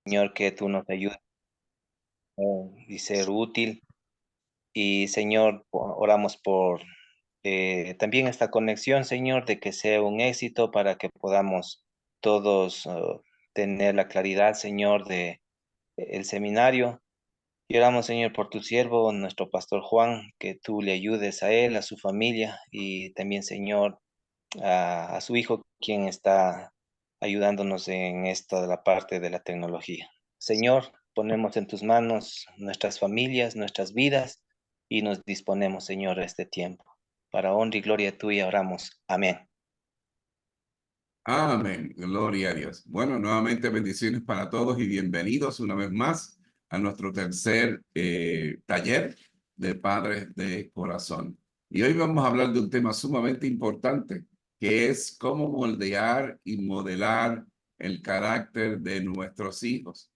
Señor, que tú nos ayudes y ser útil. Y Señor, oramos por también esta conexión, Señor, de que sea un éxito para que podamos todos tener la claridad, Señor, de el seminario. Y oramos, Señor, por tu siervo, nuestro pastor Juan, que tú le ayudes a él, a su familia y también, Señor, a su hijo, quien está ayudándonos en esta de la parte de la tecnología. Señor, ponemos en tus manos nuestras familias, nuestras vidas y nos disponemos, Señor, a este tiempo. Para honra y gloria tuya oramos. Amén. Amén. Gloria a Dios. Bueno, nuevamente bendiciones para todos y bienvenidos una vez más a nuestro tercer taller de Padres de Corazón. Y hoy vamos a hablar de un tema sumamente importante, que es cómo moldear y modelar el carácter de nuestros hijos.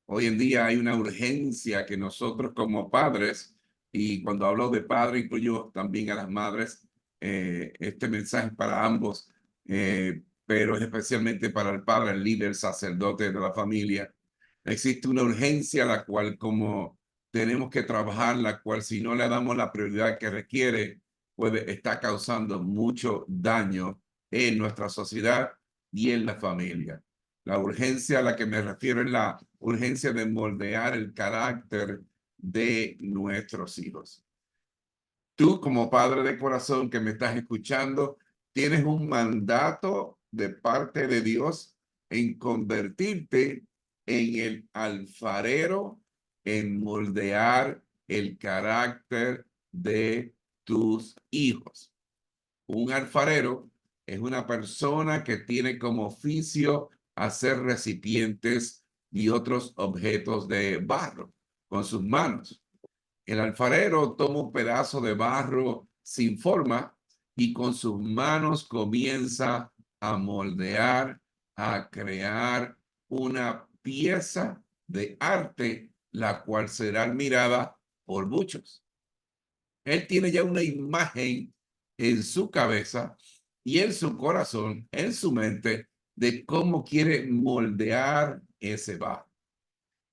Hoy en día hay una urgencia que nosotros como padres, y cuando hablo de padre incluyo también a las madres, este mensaje es para ambos, pero es especialmente para el padre, el líder, sacerdote de la familia. Existe una urgencia la cual como tenemos que trabajar, la cual si no le damos la prioridad que requiere, puede estar causando mucho daño en nuestra sociedad y en la familia. La urgencia a la que me refiero es la urgencia de moldear el carácter de nuestros hijos. Tú, como padre de corazón que me estás escuchando, tienes un mandato de parte de Dios en convertirte en el alfarero, en moldear el carácter de tus hijos. Un alfarero es una persona que tiene como oficio hacer recipientes y otros objetos de barro con sus manos. El alfarero toma un pedazo de barro sin forma y con sus manos comienza a moldear, a crear una pieza de arte, la cual será admirada por muchos. Él tiene ya una imagen en su cabeza y en su corazón, en su mente, de cómo quiere moldear ese barro.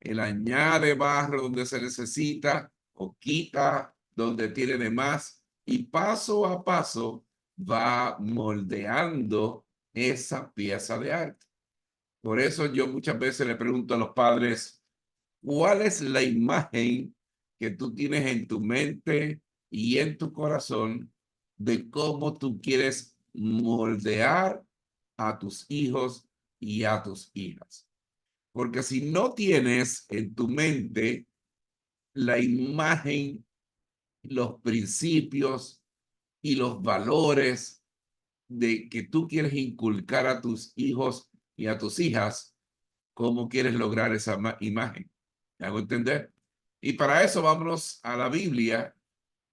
Él añade barro donde se necesita o quita donde tiene de más y paso a paso va moldeando esa pieza de arte. Por eso yo muchas veces le pregunto a los padres, ¿cuál es la imagen que tú tienes en tu mente y en tu corazón de cómo tú quieres moldear a tus hijos y a tus hijas? Porque si no tienes en tu mente la imagen, los principios y los valores de que tú quieres inculcar a tus hijos y a tus hijas, ¿cómo quieres lograr esa imagen? ¿Me hago entender? Y para eso vámonos a la Biblia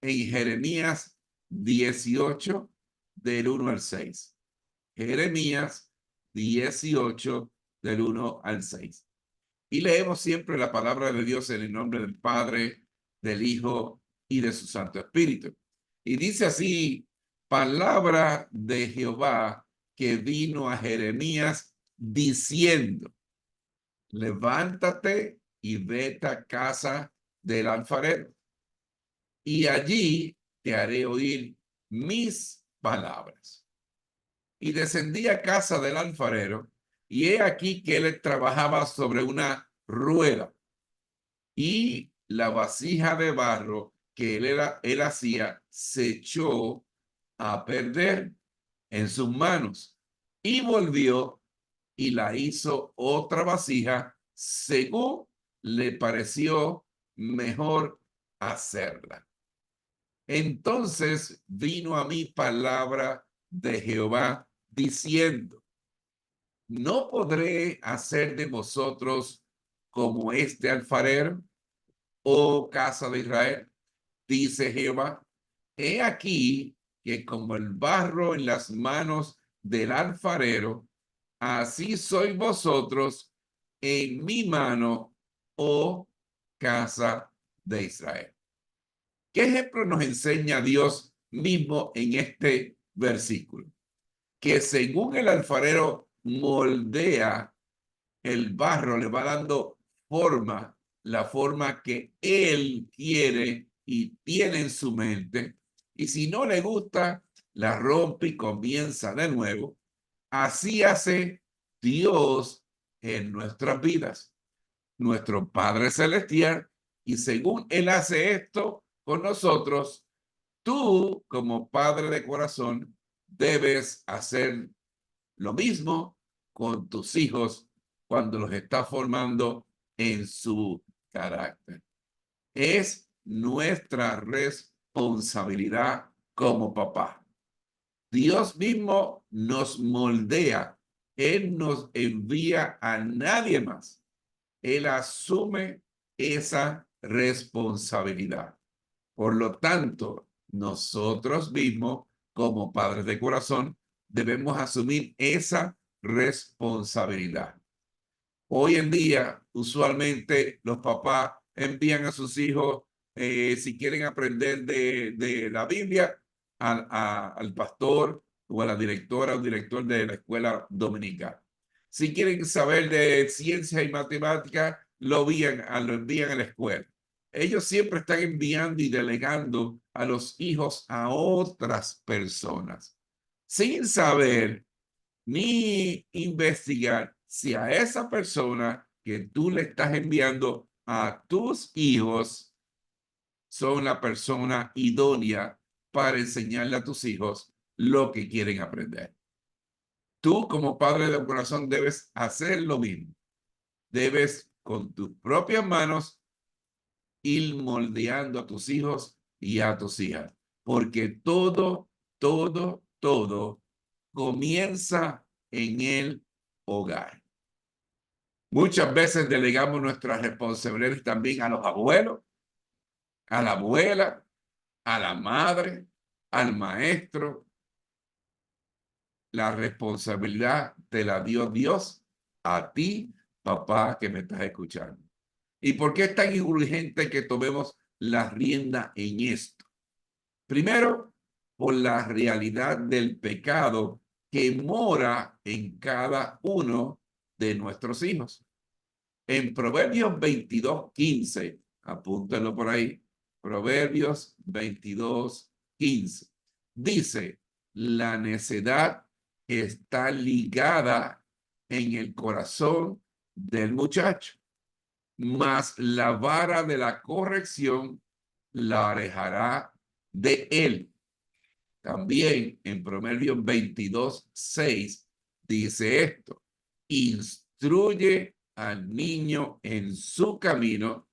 en Jeremías 18, del 1 al 6. Jeremías 18, del 1 al 6. Y leemos siempre la palabra de Dios en el nombre del Padre, del Hijo y de su Santo Espíritu. Y dice así, palabra de Jehová que vino a Jeremías diciendo, levántate y vete a casa del alfarero, y allí te haré oír mis palabras. Y descendí a casa del alfarero, y he aquí que él trabajaba sobre una rueda, y la vasija de barro que él hacía se echó a perder en sus manos, y volvió y la hizo otra vasija según le pareció mejor hacerla. Entonces vino a mí palabra de Jehová diciendo, ¿no podré hacer de vosotros como este alfarero, oh casa de Israel? Dice Jehová, he aquí que como el barro en las manos del alfarero, así sois vosotros en mi mano, oh casa de Israel. ¿Qué ejemplo nos enseña Dios mismo en este versículo? Que según el alfarero moldea el barro le va dando forma, la forma que él quiere y tiene en su mente. Y si no le gusta, la rompe y comienza de nuevo. Así hace Dios en nuestras vidas, nuestro Padre Celestial. Y según Él hace esto con nosotros, tú como padre de corazón debes hacer lo mismo con tus hijos cuando los estás formando en su carácter. Es nuestra responsabilidad como papá. Dios mismo nos moldea. Él nos envía a nadie más. Él asume esa responsabilidad. Por lo tanto, nosotros mismos, como padres de corazón, debemos asumir esa responsabilidad. Hoy en día, usualmente los papás envían a sus hijos, si quieren aprender de la Biblia, al pastor o a la directora o director de la escuela dominical. Si quieren saber de ciencia y matemáticas, lo envían a la escuela. Ellos siempre están enviando y delegando a los hijos a otras personas, sin saber ni investigar si a esa persona que tú le estás enviando a tus hijos son la persona idónea para enseñarle a tus hijos lo que quieren aprender. Tú como padre de corazón debes hacer lo mismo. Debes con tus propias manos ir moldeando a tus hijos y a tus hijas, porque todo comienza en el hogar. Muchas veces delegamos nuestras responsabilidades también a los abuelos, a la abuela, a la madre, al maestro. La responsabilidad te la dio Dios a ti, papá, que me estás escuchando. ¿Y por qué es tan urgente que tomemos la rienda en esto? Primero, por la realidad del pecado que mora en cada uno de nuestros hijos. En Proverbios 22:15, apúntenlo por ahí, Proverbios 22:15, dice, la necedad está ligada en el corazón del muchacho, mas la vara de la corrección la alejará de él. También en Proverbios 22:6 dice esto, instruye al niño en su camino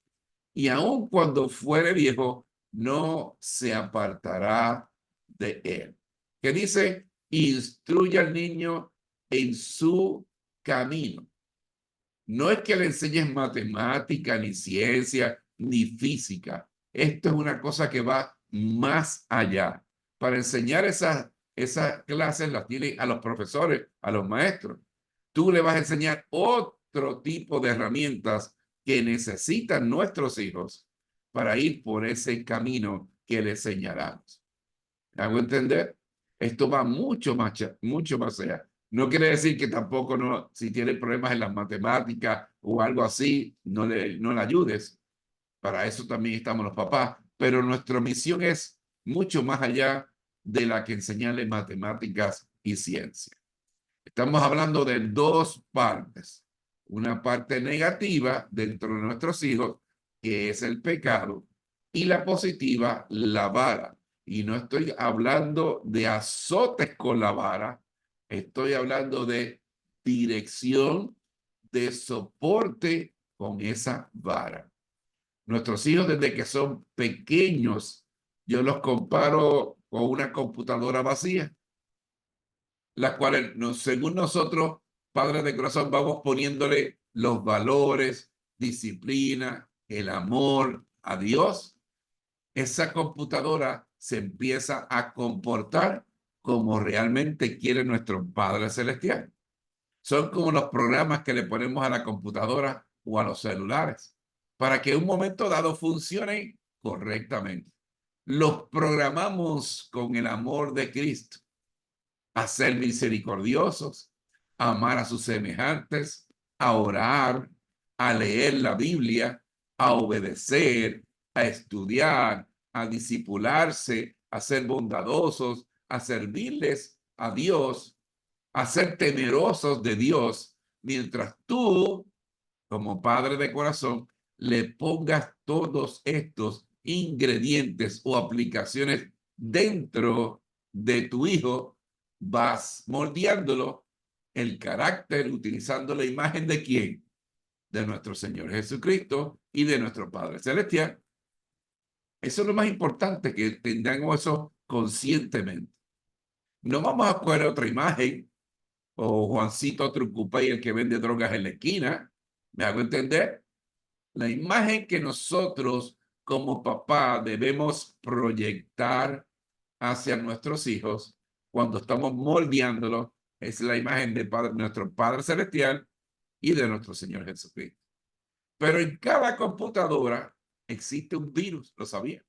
y aun cuando fuere viejo no se apartará de él. ¿Qué dice? Instruye al niño en su camino. No es que le enseñes matemática, ni ciencia, ni física. Esto es una cosa que va más allá. Para enseñar esas clases las tienen a los profesores, a los maestros. Tú le vas a enseñar otro tipo de herramientas que necesitan nuestros hijos para ir por ese camino que les enseñaremos. ¿Me hago entender? Esto va mucho más allá. No quiere decir que tampoco no, si tiene problemas en las matemáticas o algo así, no le ayudes. Para eso también estamos los papás. Pero nuestra misión es mucho más allá de la que enseñarle matemáticas y ciencia. Estamos hablando de dos partes. Una parte negativa dentro de nuestros hijos, que es el pecado, y la positiva, la vara. Y no estoy hablando de azotes con la vara, estoy hablando de dirección, de soporte con esa vara. Nuestros hijos desde que son pequeños, yo los comparo con una computadora vacía, las cuales según nosotros, padres de corazón, vamos poniéndole los valores, disciplina, el amor a Dios. Esa computadora se empieza a comportar como realmente quiere nuestro Padre Celestial. Son como los programas que le ponemos a la computadora o a los celulares para que en un momento dado funcionen correctamente. Los programamos con el amor de Cristo a ser misericordiosos, a amar a sus semejantes, a orar, a leer la Biblia, a obedecer, a estudiar, a discipularse, a ser bondadosos, a servirles a Dios, a ser temerosos de Dios, mientras tú, como padre de corazón, le pongas todos estos ingredientes o aplicaciones dentro de tu hijo, vas moldeándolo el carácter utilizando la imagen de quién, de nuestro Señor Jesucristo y de nuestro Padre Celestial. Eso es lo más importante, que tengamos eso conscientemente. No vamos a coger otra imagen o Juancito Trucupay, el que vende drogas en la esquina. ¿Me hago entender? La imagen que nosotros como papá debemos proyectar hacia nuestros hijos cuando estamos moldeándolos es la imagen de nuestro Padre Celestial y de nuestro Señor Jesucristo. Pero en cada computadora existe un virus, ¿lo sabía?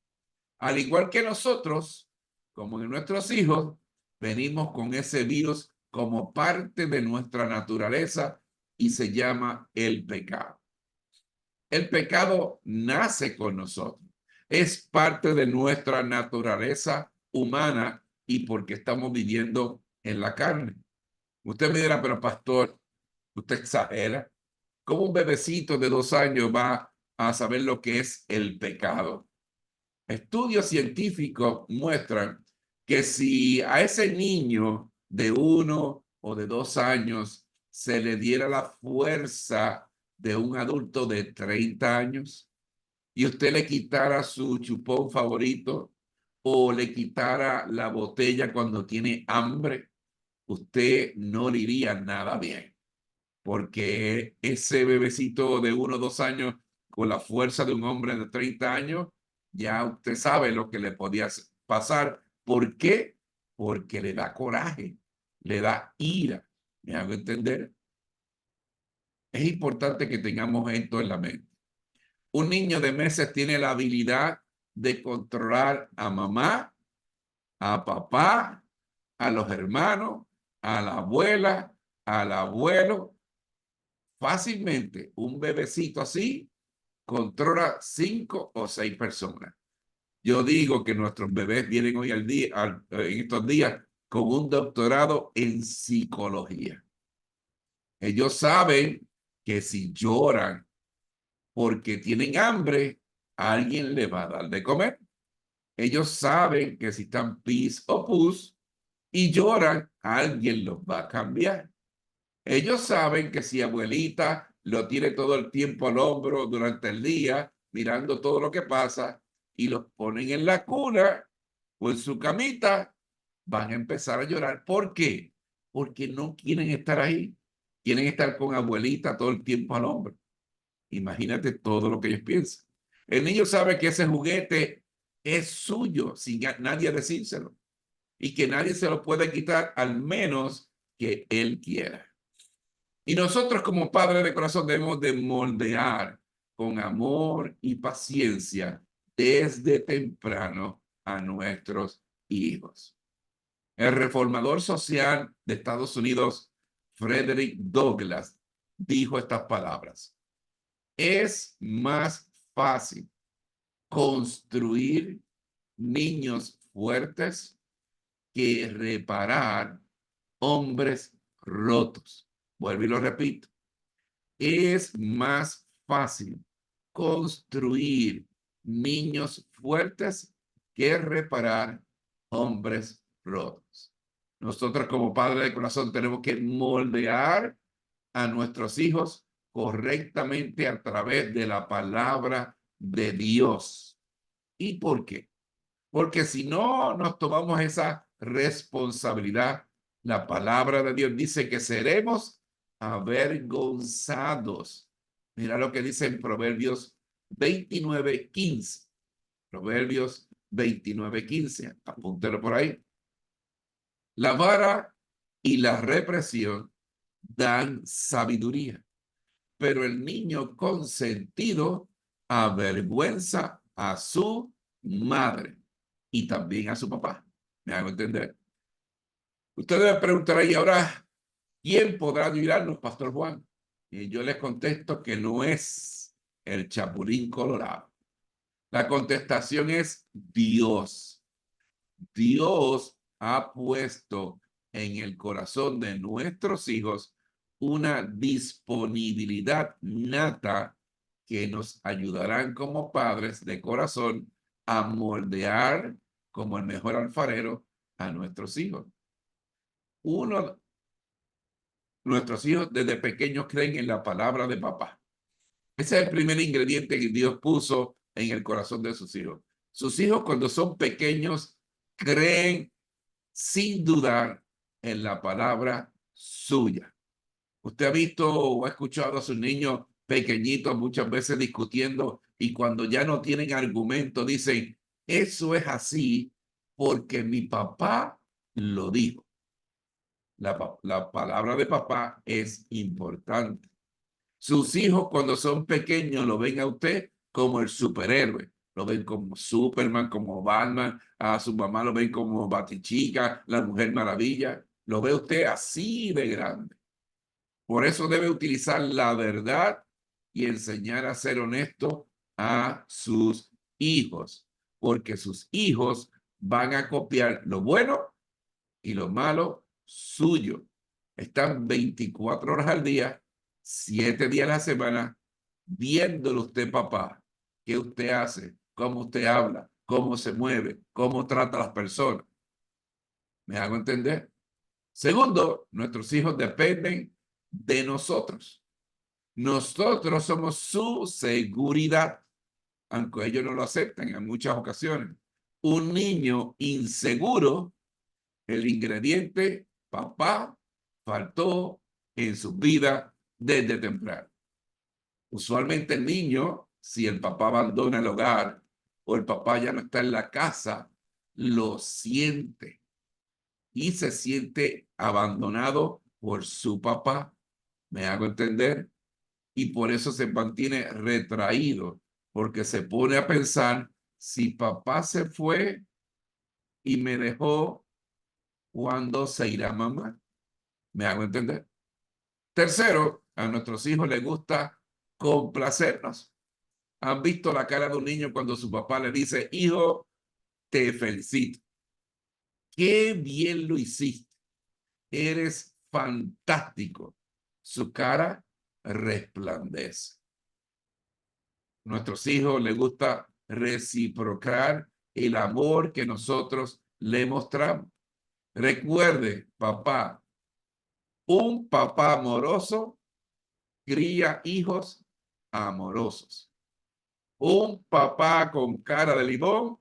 Al igual que nosotros, como en nuestros hijos, venimos con ese virus como parte de nuestra naturaleza y se llama el pecado. El pecado nace con nosotros. Es parte de nuestra naturaleza humana y porque estamos viviendo en la carne. Usted me dirá, pero pastor, usted exagera. ¿Cómo un bebecito de 2 años va a saber lo que es el pecado? Estudios científicos muestran que si a ese niño de 1 o de 2 años se le diera la fuerza de un adulto de 30 años y usted le quitara su chupón favorito o le quitara la botella cuando tiene hambre, usted no le iría nada bien, porque ese bebecito de 1 o 2 años con la fuerza de un hombre de 30 años, ya usted sabe lo que le podía pasar. ¿Por qué? Porque le da coraje, le da ira. ¿Me hago entender? Es importante que tengamos esto en la mente. Un niño de meses tiene la habilidad de controlar a mamá, a papá, a los hermanos, a la abuela, al abuelo. Fácilmente, un bebecito así controla 5 o 6 personas. Yo digo que nuestros bebés vienen hoy al día, en estos días, con un doctorado en psicología. Ellos saben que si lloran porque tienen hambre, alguien le va a dar de comer. Ellos saben que si están pis o pus y lloran, alguien los va a cambiar. Ellos saben que si abuelita lo tiene todo el tiempo al hombro durante el día, mirando todo lo que pasa, y los ponen en la cuna o en su camita, van a empezar a llorar. ¿Por qué? Porque no quieren estar ahí. Quieren estar con abuelita todo el tiempo al hombro. Imagínate todo lo que ellos piensan. El niño sabe que ese juguete es suyo sin nadie decírselo y que nadie se lo puede quitar al menos que él quiera. Y nosotros como padres de corazón debemos de moldear con amor y paciencia desde temprano a nuestros hijos. El reformador social de Estados Unidos, Frederick Douglass, dijo estas palabras: es más fácil construir niños fuertes que reparar hombres rotos. Vuelvo y lo repito. Es más fácil construir niños fuertes que reparar hombres rotos. Nosotros como padres de corazón tenemos que moldear a nuestros hijos correctamente a través de la palabra de Dios. ¿Y por qué? Porque si no nos tomamos esa responsabilidad, la palabra de Dios dice que seremos avergonzados. Mira lo que dice en Proverbios 29:15. Proverbios 29:15. Apúntelo por ahí. La vara y la represión dan sabiduría, pero el niño consentido avergüenza a su madre y también a su papá. ¿Me hago entender? Ustedes me preguntarán, y ahora, ¿quién podrá ayudarnos, Pastor Juan? Y yo les contesto que no es el Chapulín Colorado. La contestación es Dios. Dios ha puesto en el corazón de nuestros hijos una disponibilidad nata que nos ayudarán como padres de corazón a moldear como el mejor alfarero a nuestros hijos. Nuestros hijos desde pequeños creen en la palabra de papá. Ese es el primer ingrediente que Dios puso en el corazón de sus hijos. Sus hijos cuando son pequeños creen sin dudar en la palabra suya. Usted ha visto o ha escuchado a sus niños pequeñitos muchas veces discutiendo y cuando ya no tienen argumento dicen, eso es así porque mi papá lo dijo. La palabra de papá es importante. Sus hijos cuando son pequeños lo ven a usted como el superhéroe. Lo ven como Superman, como Batman. A su mamá lo ven como Batichica, la Mujer Maravilla. Lo ve usted así de grande. Por eso debe utilizar la verdad y enseñar a ser honesto a sus hijos. Porque sus hijos van a copiar lo bueno y lo malo suyo. Están 24 horas al día, 7 días a la semana, viéndolo usted, papá, qué usted hace, cómo usted habla, cómo se mueve, cómo trata a las personas. ¿Me hago entender? Segundo, nuestros hijos dependen de nosotros. Nosotros somos su seguridad, aunque ellos no lo acepten en muchas ocasiones. Un niño inseguro, el ingrediente papá faltó en su vida desde temprano. Usualmente el niño, si el papá abandona el hogar o el papá ya no está en la casa, lo siente y se siente abandonado por su papá. ¿Me hago entender? Y por eso se mantiene retraído, porque se pone a pensar, si papá se fue y me dejó, ¿cuándo se irá mamá? ¿Me hago entender? Tercero, a nuestros hijos les gusta complacernos. ¿Han visto la cara de un niño cuando su papá le dice, hijo, te felicito? Qué bien lo hiciste. Eres fantástico. Su cara resplandece. Nuestros hijos les gusta reciprocar el amor que nosotros le mostramos. Recuerde, papá, un papá amoroso cría hijos amorosos. Un papá con cara de limón,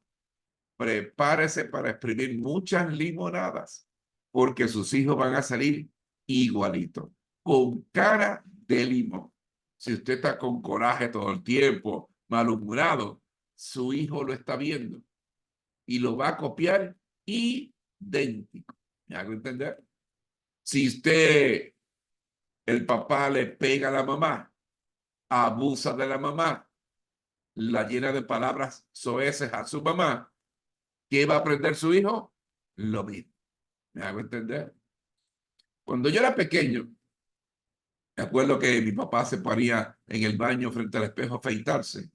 prepárese para exprimir muchas limonadas, porque sus hijos van a salir igualitos, con cara de limón. Si usted está con coraje todo el tiempo, malhumorado, su hijo lo está viendo y lo va a copiar idéntico. ¿Me hago entender? Si usted, el papá le pega a la mamá, abusa de la mamá, la llena de palabras soeces a su mamá, ¿qué va a aprender su hijo? Lo mismo. ¿Me hago entender? Cuando yo era pequeño, me acuerdo que mi papá se ponía en el baño frente al espejo a afeitarse.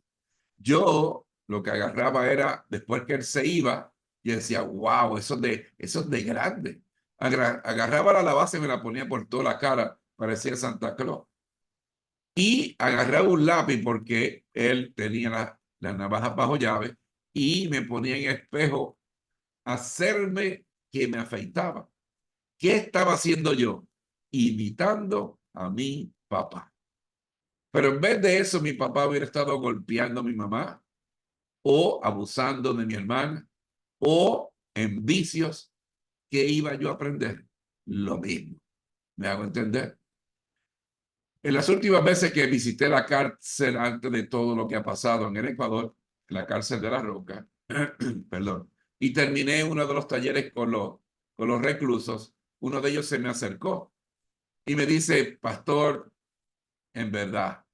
Yo lo que agarraba era, después que él se iba, y decía, wow, eso es de grande. Agarraba la base y me la ponía por toda la cara, parecía Santa Claus. Y agarraba un lápiz porque él tenía las navajas bajo llave y me ponía en espejo a hacerme que me afeitaba. ¿Qué estaba haciendo yo? Imitando a mi papá. Pero en vez de eso, mi papá hubiera estado golpeando a mi mamá o abusando de mi hermana o en vicios. ¿Qué iba yo a aprender? Lo mismo. ¿Me hago entender? En las últimas veces que visité la cárcel antes de todo lo que ha pasado en el Ecuador, la cárcel de La Roca, perdón, y terminé uno de los talleres con los reclusos, uno de ellos se me acercó y me dice, pastor, en verdad,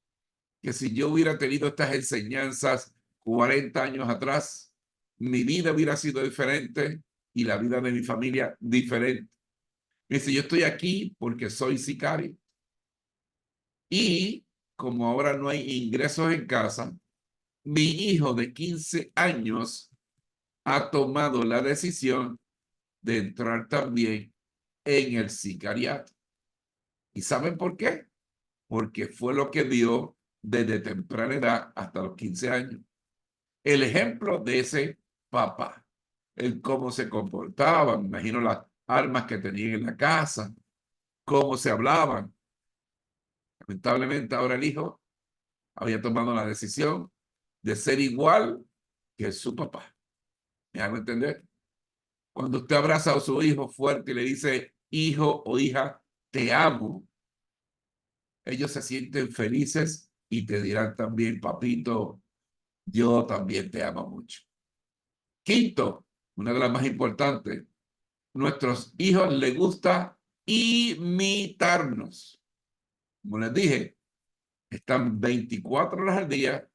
que si yo hubiera tenido estas enseñanzas 40 años atrás, mi vida hubiera sido diferente y la vida de mi familia diferente. Me dice, yo estoy aquí porque soy sicario Y como ahora no hay ingresos en casa, mi hijo de 15 años ha tomado la decisión de entrar también en el sicariato. ¿Y saben por qué? Porque fue lo que vio desde temprana edad hasta los 15 años. El ejemplo de ese papá, el cómo se comportaba, me imagino las armas que tenían en la casa, cómo se hablaban. Lamentablemente ahora el hijo había tomado la decisión de ser igual que su papá. ¿Me hago entender? Cuando usted abraza a su hijo fuerte y le dice, hijo o hija, te amo, ellos se sienten felices y te dirán también, papito, yo también te amo mucho. Quinto, una de las más importantes, nuestros hijos les gusta imitarnos. Como les dije, están 24 horas al día,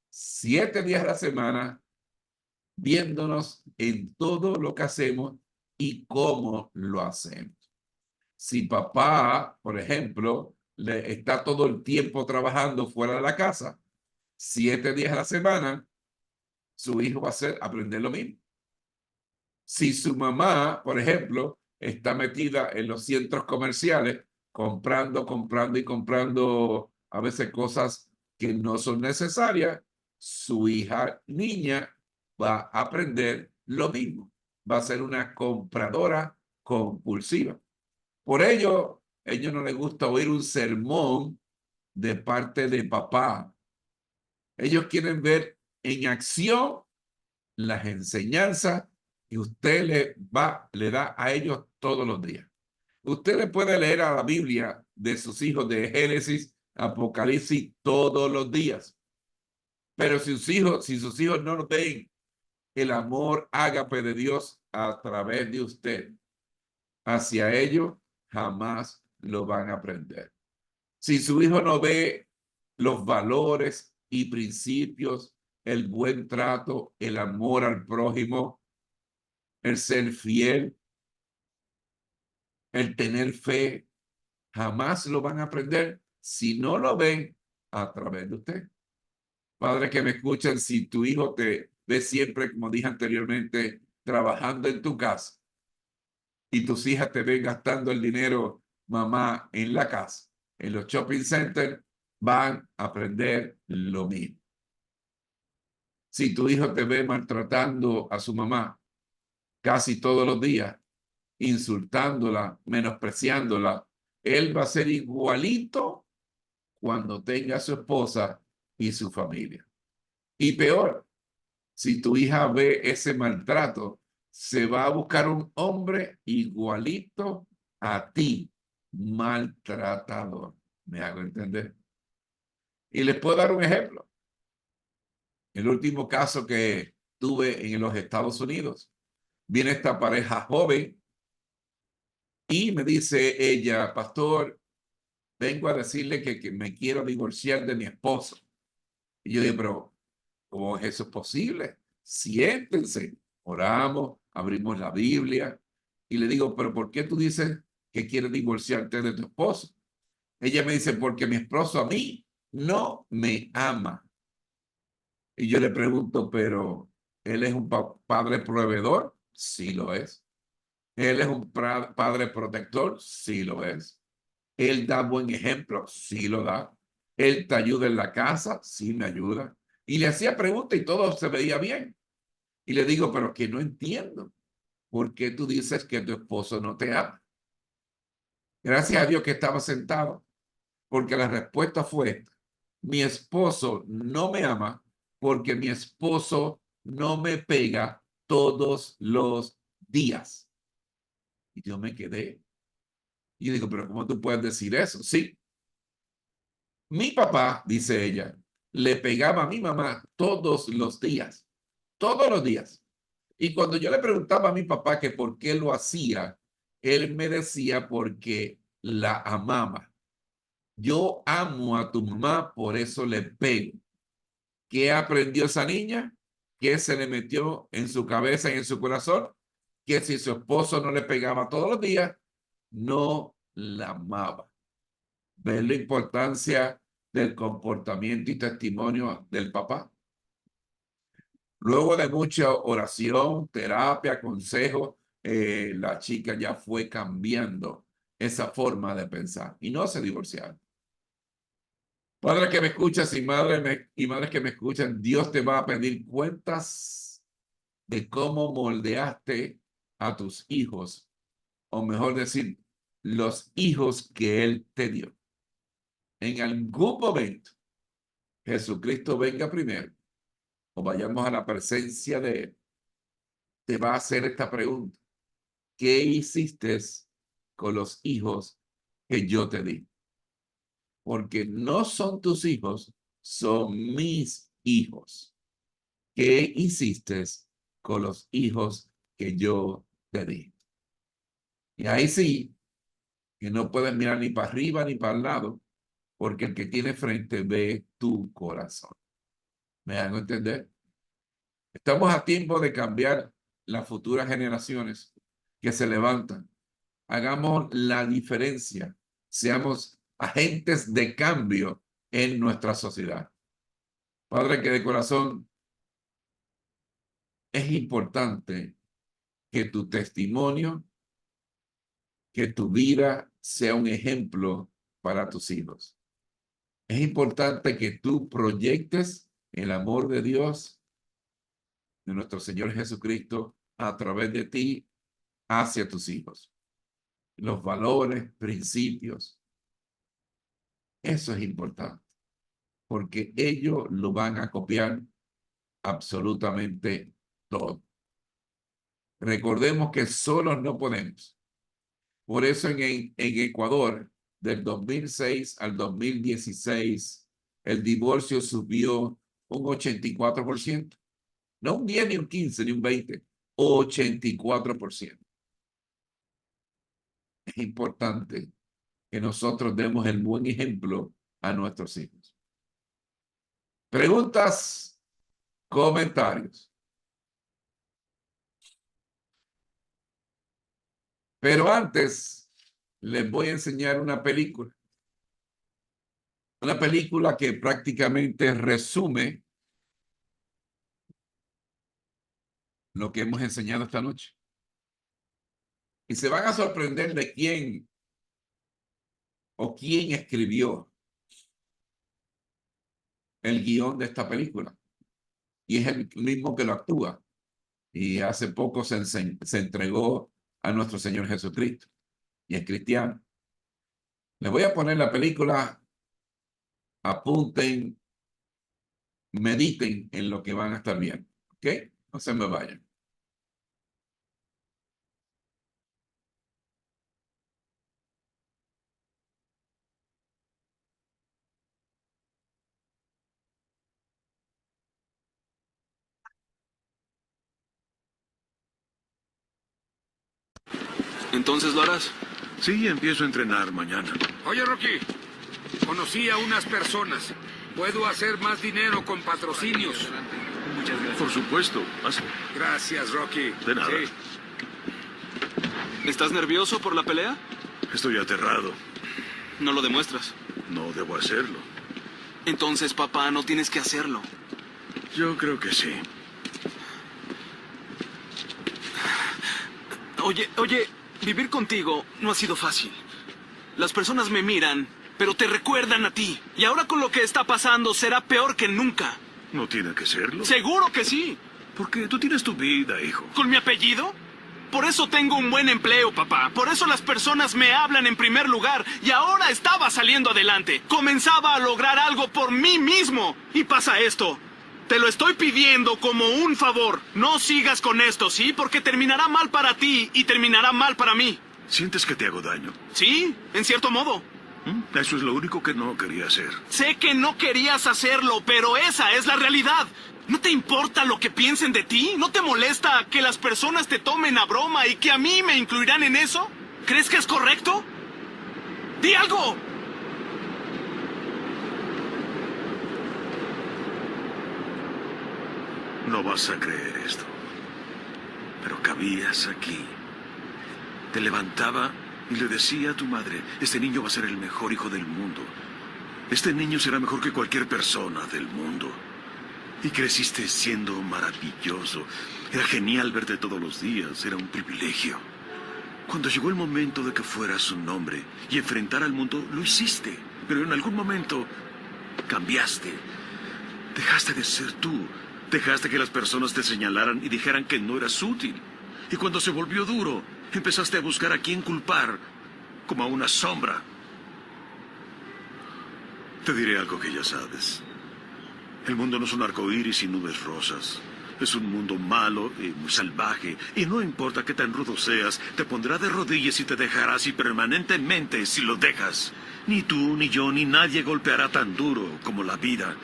7 días a la semana, viéndonos en todo lo que hacemos y cómo lo hacemos. Si papá, por ejemplo, le está todo el tiempo trabajando fuera de la casa, 7 días a la semana, su hijo va a aprender lo mismo. Si su mamá, por ejemplo, está metida en los centros comerciales, comprando y comprando a veces cosas que no son necesarias, su hija niña va a aprender lo mismo. Va a ser una compradora compulsiva. Por ello, a ellos no les gusta oír un sermón de parte de papá. Ellos quieren ver en acción las enseñanzas que usted le da a ellos todos los días. Usted le puede leer a la Biblia de sus hijos de Génesis, Apocalipsis todos los días. Pero si sus hijos no ven el amor ágape de Dios a través de usted hacia ellos, jamás lo van a aprender. Si su hijo no ve los valores y principios, el buen trato, el amor al prójimo, el ser fiel, el tener fe, jamás lo van a aprender si no lo ven a través de usted. Padre que me escuchan, si tu hijo te ve siempre, como dije anteriormente, trabajando en tu casa y tus hijas te ven gastando el dinero, mamá, en la casa, en los shopping centers, van a aprender lo mismo. Si tu hijo te ve maltratando a su mamá casi todos los días, insultándola, menospreciándola, él va a ser igualito cuando tenga su esposa y su familia. Y peor, si tu hija ve ese maltrato, se va a buscar un hombre igualito a ti, maltratador. ¿Me hago entender? Y les puedo dar un ejemplo. El último caso que tuve en los Estados Unidos, viene esta pareja joven y me dice ella, pastor, vengo a decirle que me quiero divorciar de mi esposo. Y yo digo, pero ¿cómo es eso posible? Siéntense, oramos, abrimos la Biblia y le digo, pero ¿por qué tú dices que quieres divorciarte de tu esposo? Ella me dice, porque mi esposo a mí no me ama. Y yo le pregunto, pero ¿él es un padre proveedor? Sí lo es. ¿Él es un padre protector? Sí lo es. ¿Él da buen ejemplo? Sí lo da. ¿Él te ayuda en la casa? Sí me ayuda. Y le hacía preguntas y todo se veía bien. Y le digo, pero que no entiendo. ¿Por qué tú dices que tu esposo no te ama? Gracias a Dios que estaba sentado, porque la respuesta fue esta. Mi esposo no me ama porque mi esposo no me pega todos los días. Y yo me quedé. Y yo digo, pero ¿cómo tú puedes decir eso? Sí. Mi papá, dice ella, le pegaba a mi mamá todos los días. Y cuando yo le preguntaba a mi papá que por qué lo hacía, él me decía porque la amaba. Yo amo a tu mamá, por eso le pego. ¿Qué aprendió esa niña? ¿Qué se le metió en su cabeza y en su corazón? Que si su esposo no le pegaba todos los días, no la amaba. ¿Ves la importancia del comportamiento y testimonio del papá? Luego de mucha oración, terapia, consejo, la chica ya fue cambiando esa forma de pensar y no se divorciaron. Padre que me escuchas y madres que me escuchan, Dios te va a pedir cuentas de cómo moldeaste a tus hijos, o mejor decir, los hijos que Él te dio. En algún momento, Jesucristo venga primero, o vayamos a la presencia de Él, te va a hacer esta pregunta. ¿Qué hiciste con los hijos que yo te di? Porque no son tus hijos, son mis hijos. ¿Qué hiciste con los hijos que yo te di? Y ahí sí, que no puedes mirar ni para arriba ni para el lado, porque el que tiene frente ve tu corazón. ¿Me hago entender? Estamos a tiempo de cambiar las futuras generaciones que se levantan. Hagamos la diferencia. Seamos agentes de cambio en nuestra sociedad. Padre, que de corazón es importante que tu testimonio, que tu vida sea un ejemplo para tus hijos. Es importante que tú proyectes el amor de Dios, de nuestro Señor Jesucristo, a través de ti hacia tus hijos. Los valores, principios. Eso es importante, porque ellos lo van a copiar absolutamente todo. Recordemos que solos no podemos. Por eso en Ecuador, del 2006 al 2016, el divorcio subió un 84%. No un 10, ni un 15, ni un 20, 84%. Es importante que nosotros demos el buen ejemplo a nuestros hijos. Preguntas, comentarios. Pero antes, les voy a enseñar una película. Una película que prácticamente resume lo que hemos enseñado esta noche. Y se van a sorprender de quién o quién escribió el guión de esta película. Y es el mismo que lo actúa. Y hace poco se entregó a nuestro Señor Jesucristo. Y es cristiano. Les voy a poner la película. Apunten, mediten en lo que van a estar viendo. ¿Ok? No se me vayan. ¿Entonces lo harás? Sí, empiezo a entrenar mañana. Oye, Rocky, conocí a unas personas. Puedo hacer más dinero con patrocinios. Muchas gracias. Por supuesto. Gracias, Rocky. De nada. Sí. ¿Estás nervioso por la pelea? Estoy aterrado. No lo demuestras. No debo hacerlo. Entonces, papá, no tienes que hacerlo. Yo creo que sí. Oye, vivir contigo no ha sido fácil. Las personas me miran, pero te recuerdan a ti. Y ahora con lo que está pasando será peor que nunca. No tiene que serlo. Seguro que sí. Porque tú tienes tu vida, hijo. ¿Con mi apellido? Por eso tengo un buen empleo, papá. Por eso las personas me hablan en primer lugar. Y ahora estaba saliendo adelante. Comenzaba a lograr algo por mí mismo. Y pasa esto. Te lo estoy pidiendo como un favor. No sigas con esto, ¿sí? Porque terminará mal para ti y terminará mal para mí. ¿Sientes que te hago daño? Sí, en cierto modo. Eso es lo único que no quería hacer. Sé que no querías hacerlo, pero esa es la realidad. ¿No te importa lo que piensen de ti? ¿No te molesta que las personas te tomen a broma y que a mí me incluirán en eso? ¿Crees que es correcto? ¡Di algo! No vas a creer esto. Pero cabías aquí. Te levantaba Y le decía a tu madre, este niño va a ser el mejor hijo del mundo. Este niño será mejor que cualquier persona del mundo. Y creciste siendo maravilloso. Era genial verte todos los días, era un privilegio. Cuando llegó el momento de que fueras un hombre y enfrentar al mundo, lo hiciste. Pero en algún momento cambiaste. Dejaste de ser tú. Dejaste que las personas te señalaran y dijeran que no eras útil. Y cuando se volvió duro, empezaste a buscar a quién culpar, como a una sombra. Te diré algo que ya sabes. El mundo no es un arcoíris y nubes rosas. Es un mundo malo y muy salvaje. Y no importa qué tan rudo seas, te pondrá de rodillas y te dejará así permanentemente si lo dejas. Ni tú, ni yo, ni nadie golpeará tan duro como la vida.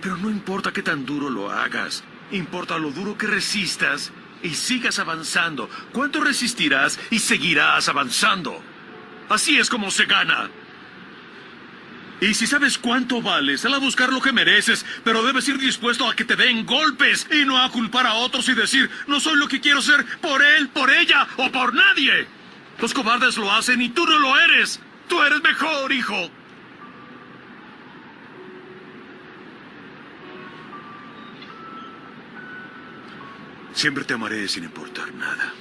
Pero no importa qué tan duro lo hagas. Importa lo duro que resistas y sigas avanzando. ¿Cuánto resistirás y seguirás avanzando? Así es como se gana. Y si sabes cuánto vales, sal a buscar lo que mereces, pero debes ir dispuesto a que te den golpes y no a culpar a otros y decir, no soy lo que quiero ser por él, por ella o por nadie. Los cobardes lo hacen y tú no lo eres. Tú eres mejor, hijo. Siempre te amaré sin importar nada.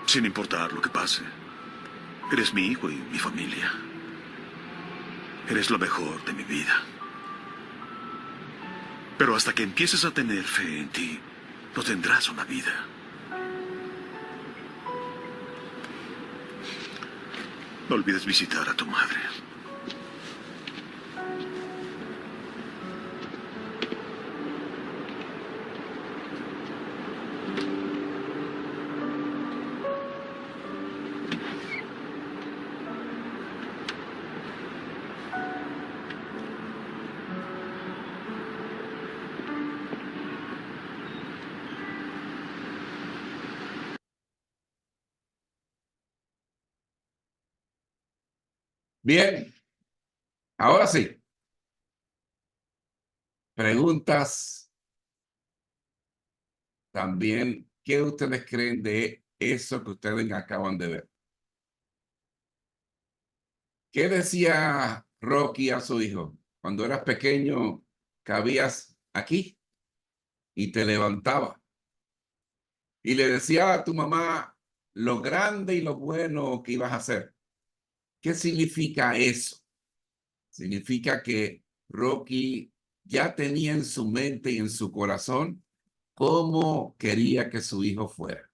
Sin importar lo que pase. Eres mi hijo y mi familia. Eres lo mejor de mi vida. Pero hasta que empieces a tener fe en ti, no tendrás una vida. No olvides visitar a tu madre. Bien, ahora sí. Preguntas también. ¿Qué ustedes creen de eso que ustedes acaban de ver? ¿Qué decía Rocky a su hijo? Cuando eras pequeño, cabías aquí y te levantaba. Y le decía a tu mamá lo grande y lo bueno que ibas a hacer. ¿Qué significa eso? Significa que Rocky ya tenía en su mente y en su corazón cómo quería que su hijo fuera.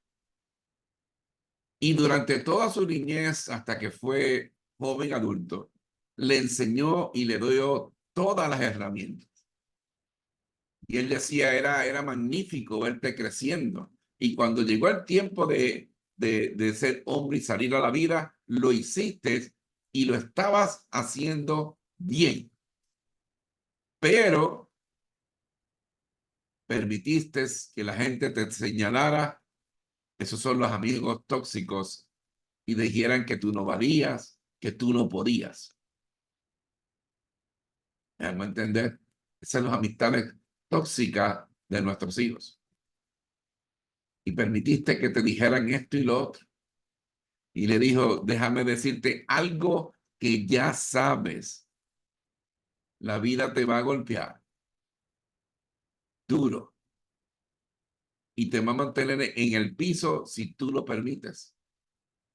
Y durante toda su niñez, hasta que fue joven adulto, le enseñó y le dio todas las herramientas. Y él decía, era magnífico verte creciendo. Y cuando llegó el tiempo de ser hombre y salir a la vida, lo hiciste y lo estabas haciendo bien. Pero permitiste que la gente te señalara, esos son los amigos tóxicos, y dijeran que tú no valías, que tú no podías. ¿Me hago entender? Esas son las amistades tóxicas de nuestros hijos. Y permitiste que te dijeran esto y lo otro. Y le dijo, déjame decirte algo que ya sabes. La vida te va a golpear duro. Y te va a mantener en el piso si tú lo permites.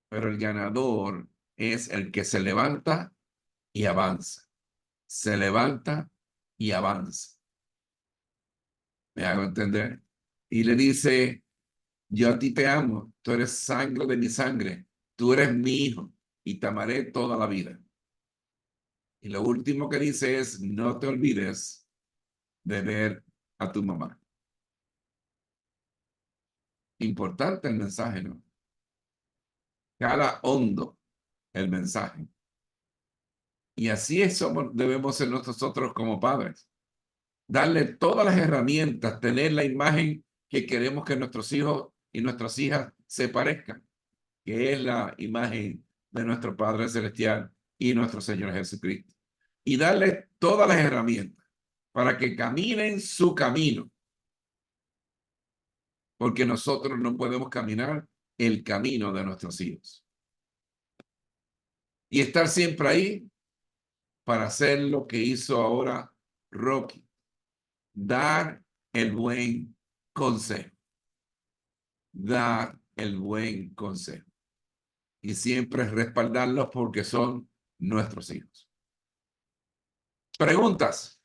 Pero el ganador es el que se levanta y avanza. Se levanta y avanza. ¿Me hago entender? Y le dice, yo a ti te amo, tú eres sangre de mi sangre, tú eres mi hijo y te amaré toda la vida. Y lo último que dice es, no te olvides de ver a tu mamá. Importante el mensaje, ¿no? Cala hondo el mensaje. Y así debemos ser nosotros como padres. Darle todas las herramientas, tener la imagen que queremos que nuestros hijos y nuestras hijas se parezcan, que es la imagen de nuestro Padre Celestial y nuestro Señor Jesucristo. Y darle todas las herramientas para que caminen su camino. Porque nosotros no podemos caminar el camino de nuestros hijos. y estar siempre ahí para hacer lo que hizo ahora Rocky, dar el buen consejo, dar el buen consejo y siempre respaldarlos porque son nuestros hijos. Preguntas.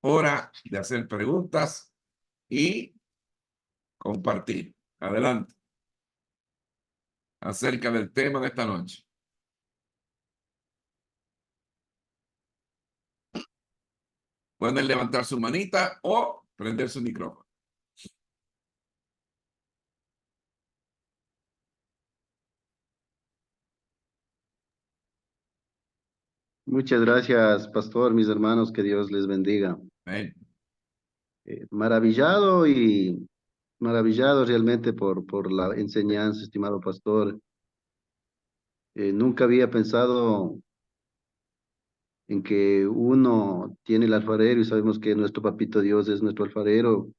Hora de hacer preguntas y compartir. Adelante. Acerca del tema de esta noche. Pueden levantar su manita o prender su micrófono. Muchas gracias, pastor, mis hermanos, que Dios les bendiga. Amén. Maravillado realmente por la enseñanza, estimado pastor. Nunca había pensado en que uno tiene el alfarero y sabemos que nuestro papito Dios es nuestro alfarero,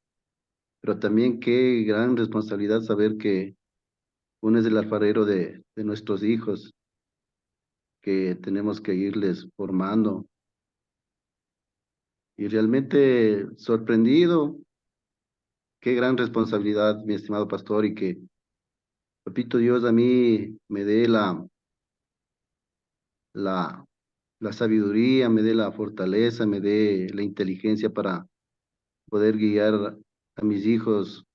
pero también qué gran responsabilidad saber que uno es el alfarero de nuestros hijos, que tenemos que irles formando. Y realmente sorprendido, qué gran responsabilidad, mi estimado pastor, y que papito Dios a mí me dé la, la sabiduría, me dé la fortaleza, me dé la inteligencia para poder guiar a mis hijos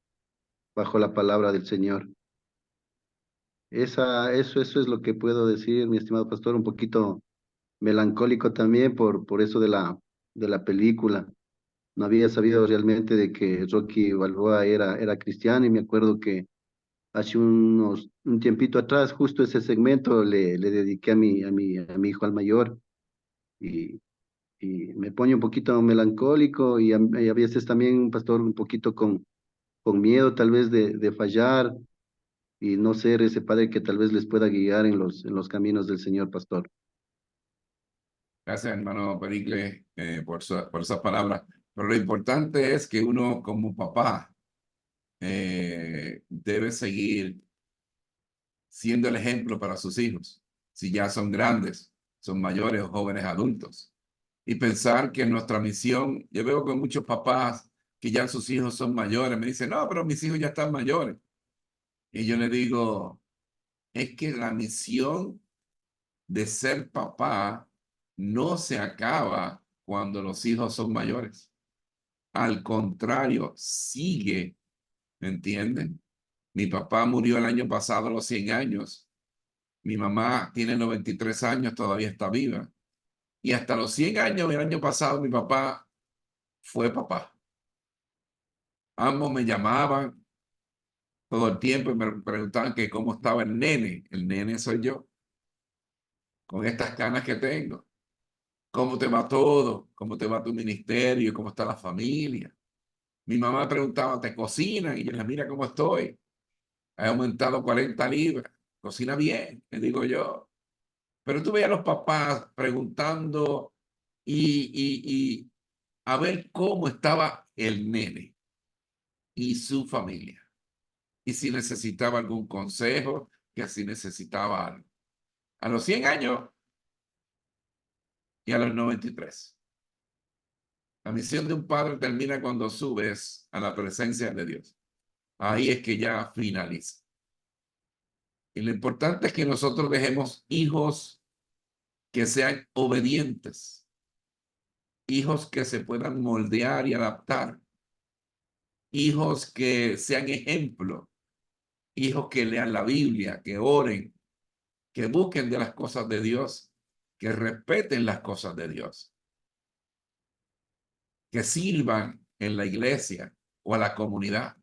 bajo la palabra del Señor. Eso es lo que puedo decir, mi estimado pastor, un poquito melancólico también por eso de la película. No había sabido realmente de que Rocky Balboa era cristiano y me acuerdo que hace un tiempito atrás, justo ese segmento le dediqué a mi hijo al mayor y, y me pone un poquito melancólico y a veces también, pastor, un poquito con miedo tal vez de fallar y no ser ese padre que tal vez les pueda guiar en los caminos del Señor, pastor. Gracias, hermano Pericle, por esas palabras. Pero lo importante es que uno como papá debe seguir siendo el ejemplo para sus hijos, si ya son grandes, son mayores o jóvenes adultos. Y pensar que nuestra misión, yo veo que muchos papás que ya sus hijos son mayores, me dicen, no, pero mis hijos ya están mayores. Y yo le digo, es que la misión de ser papá no se acaba cuando los hijos son mayores. Al contrario, sigue, ¿me entienden? Mi papá murió el año pasado a los 100 años. Mi mamá tiene 93 años, todavía está viva. Y hasta los 100 años el año pasado mi papá fue papá. Ambos me llamaban todo el tiempo y me preguntaban que cómo estaba el nene. El nene soy yo, con estas canas que tengo. ¿Cómo te va todo? ¿Cómo te va tu ministerio? ¿Cómo está la familia? Mi mamá me preguntaba, ¿te cocinan? Y yo le mira cómo estoy. He aumentado 40 libras. Cocina bien, le digo yo. Pero tú veías a los papás preguntando y a ver cómo estaba el nene y su familia. Y si necesitaba algún consejo, que si necesitaba algo. A los 100 años y a los 93. La misión de un padre termina cuando subes a la presencia de Dios. Ahí es que ya finaliza. Y lo importante es que nosotros dejemos hijos que sean obedientes, hijos que se puedan moldear y adaptar, hijos que sean ejemplo, hijos que lean la Biblia, que oren, que busquen de las cosas de Dios, que respeten las cosas de Dios, que sirvan en la iglesia o a la comunidad,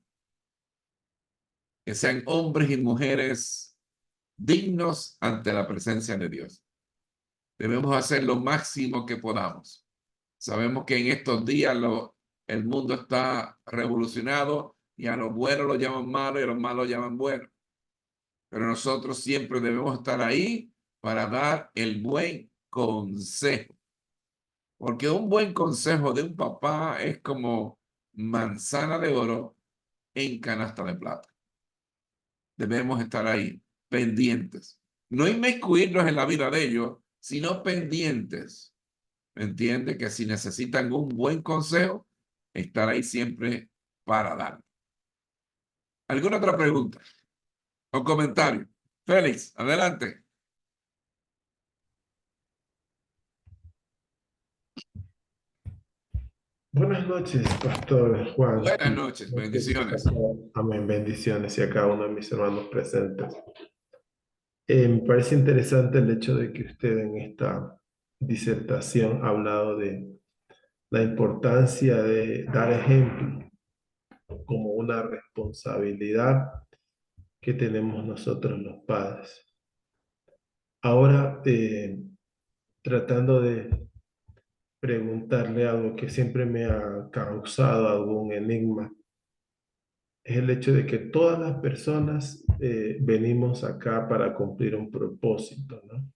que sean hombres y mujeres dignos ante la presencia de Dios. Debemos hacer lo máximo que podamos. Sabemos que en estos días el mundo está revolucionado y a los buenos lo llaman malos y a los malos lo llaman buenos. Pero nosotros siempre debemos estar ahí para dar el buen consejo. Porque un buen consejo de un papá es como manzana de oro en canasta de plata. Debemos estar ahí, pendientes. no inmiscuirnos en la vida de ellos, sino pendientes. ¿Me entiende? Que si necesitan un buen consejo, estar ahí siempre para dar. ¿Alguna otra pregunta o comentario? Félix, adelante. Buenas noches, Pastor Juan. Buenas noches, bendiciones. Amén, bendiciones y a cada uno de mis hermanos presentes. Me parece interesante el hecho de que usted en esta disertación ha hablado de la importancia de dar ejemplo como una responsabilidad que tenemos nosotros los padres. Ahora, tratando de preguntarle algo que siempre me ha causado algún enigma, es el hecho de que todas las personas venimos acá para cumplir un propósito, ¿no?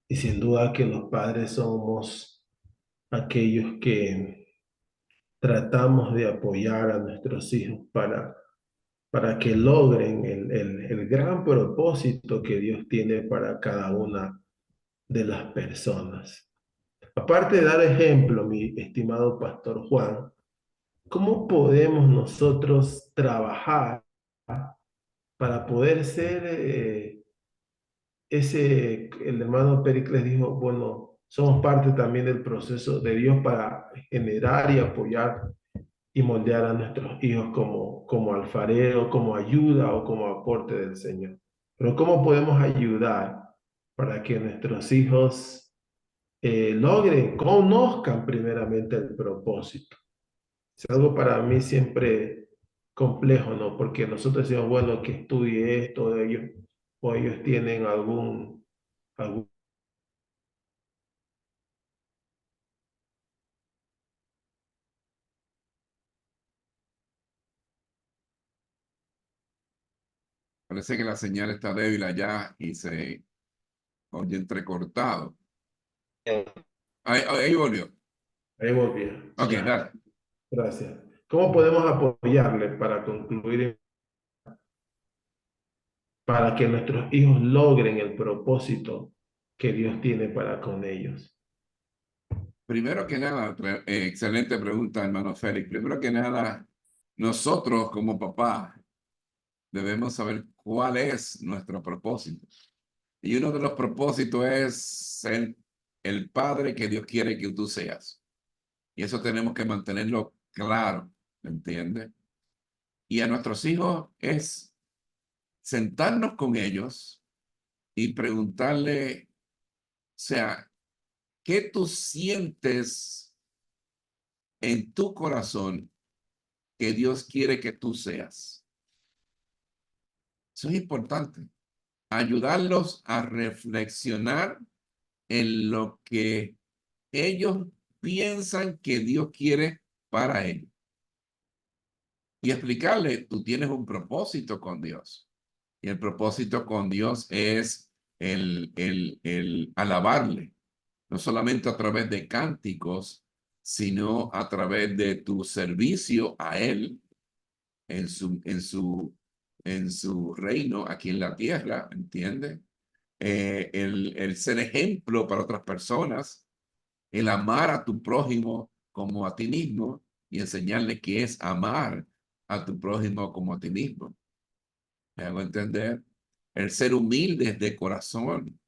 Y sin duda que los padres somos aquellos que tratamos de apoyar a nuestros hijos para que logren el gran propósito que Dios tiene para cada una de las personas. Aparte de dar ejemplo, mi estimado Pastor Juan, ¿cómo podemos nosotros trabajar para poder ser el hermano Pericles dijo, bueno, somos parte también del proceso de Dios para generar y apoyar y moldear a nuestros hijos como alfarero, como ayuda o como aporte del Señor? Pero ¿cómo podemos ayudar para que nuestros hijos logren, conozcan primeramente el propósito? Es algo para mí siempre complejo, ¿no? Porque nosotros decimos, bueno, que estudie esto de ellos, o ellos tienen algún. Parece que la señal está débil allá y se oye entrecortado. Ahí volvió. Ahí volví. Ok, Ya, dale. gracias. ¿Cómo podemos apoyarle para concluir, para que nuestros hijos logren el propósito que Dios tiene para con ellos? Primero que nada, excelente pregunta, hermano Félix. Primero que nada, nosotros como papá debemos saber cuál es nuestro propósito. Y uno de los propósitos es ser el padre que Dios quiere que tú seas. Y eso tenemos que mantenerlo claro, ¿me entiendes? Y a nuestros hijos es sentarnos con ellos y preguntarle, o sea, ¿qué tú sientes en tu corazón que Dios quiere que tú seas? Eso es importante. Ayudarlos a reflexionar en lo que ellos piensan que Dios quiere para ellos. Y explicarle, tú tienes un propósito con Dios. Y el propósito con Dios es el alabarle, no solamente a través de cánticos, sino a través de tu servicio a Él en su reino aquí en la tierra, ¿entiendes? El ser ejemplo para otras personas, el amar a tu prójimo como a ti mismo y enseñarle qué es amar a tu prójimo como a ti mismo. ¿Me hago entender? El ser humilde de corazón,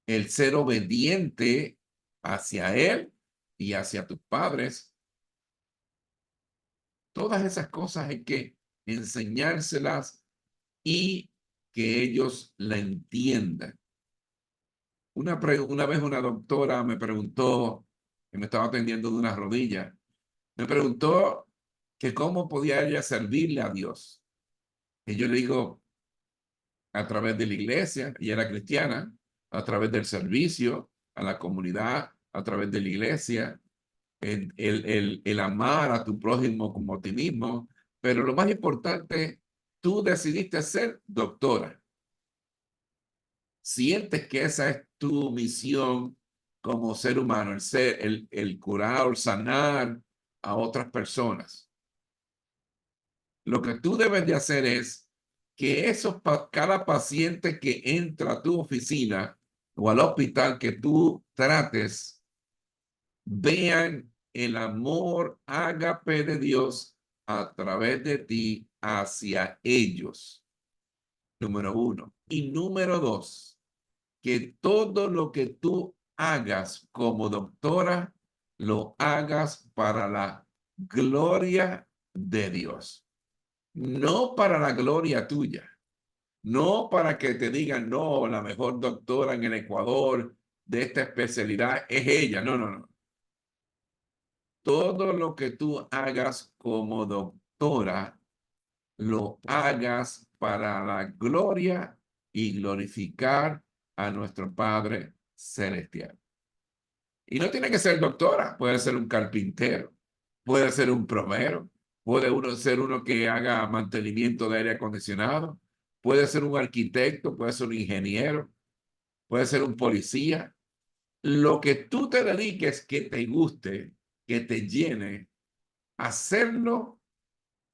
el ser obediente hacia Él y hacia tus padres. Todas esas cosas hay que enseñárselas y que ellos la entiendan. Una vez una doctora me preguntó, que me estaba atendiendo de una rodilla, me preguntó que cómo podía ella servirle a Dios. Y yo le digo, a través de la iglesia, ella era cristiana, a través del servicio a la comunidad, a través de la iglesia, el amar a tu prójimo como a ti mismo, pero lo más importante, tú decidiste ser doctora. Sientes que esa es tu misión como ser humano, el curar o sanar a otras personas. Lo que tú debes de hacer es que cada paciente que entra a tu oficina o al hospital que tú trates, vean el amor ágape de Dios a través de ti hacia ellos. Número 1. Y número 2, que todo lo que tú hagas como doctora, lo hagas para la gloria de Dios. No para la gloria tuya. No para que te digan, no, la mejor doctora en el Ecuador de esta especialidad es ella. No, no, no. Todo lo que tú hagas como doctora, lo hagas para la gloria y glorificar a nuestro Padre Celestial. Y no tiene que ser doctora, puede ser un carpintero, puede ser un plomero, puede ser uno que haga mantenimiento de aire acondicionado, puede ser un arquitecto, puede ser un ingeniero, puede ser un policía. Lo que tú te dediques que te guste, que te llene, hacerlo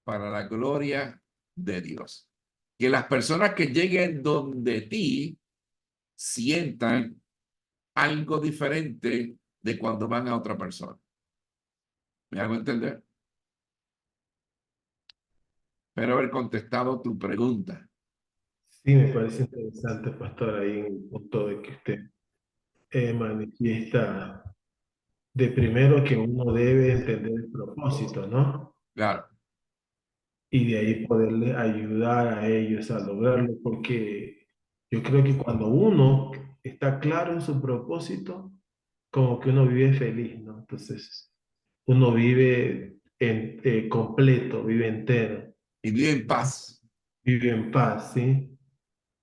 para la gloria de Dios. Que las personas que lleguen donde ti sientan algo diferente de cuando van a otra persona. ¿Me hago entender? Espero haber contestado tu pregunta. Sí, me parece interesante, pastor, ahí en el punto de que usted manifiesta de primero que uno debe entender el propósito, ¿no? Claro, Y de ahí poderle ayudar a ellos a lograrlo, porque yo creo que cuando uno está claro en su propósito, como que uno vive feliz, ¿no? Entonces, uno vive completo, vive entero, y vive en paz. vive en paz, ¿sí?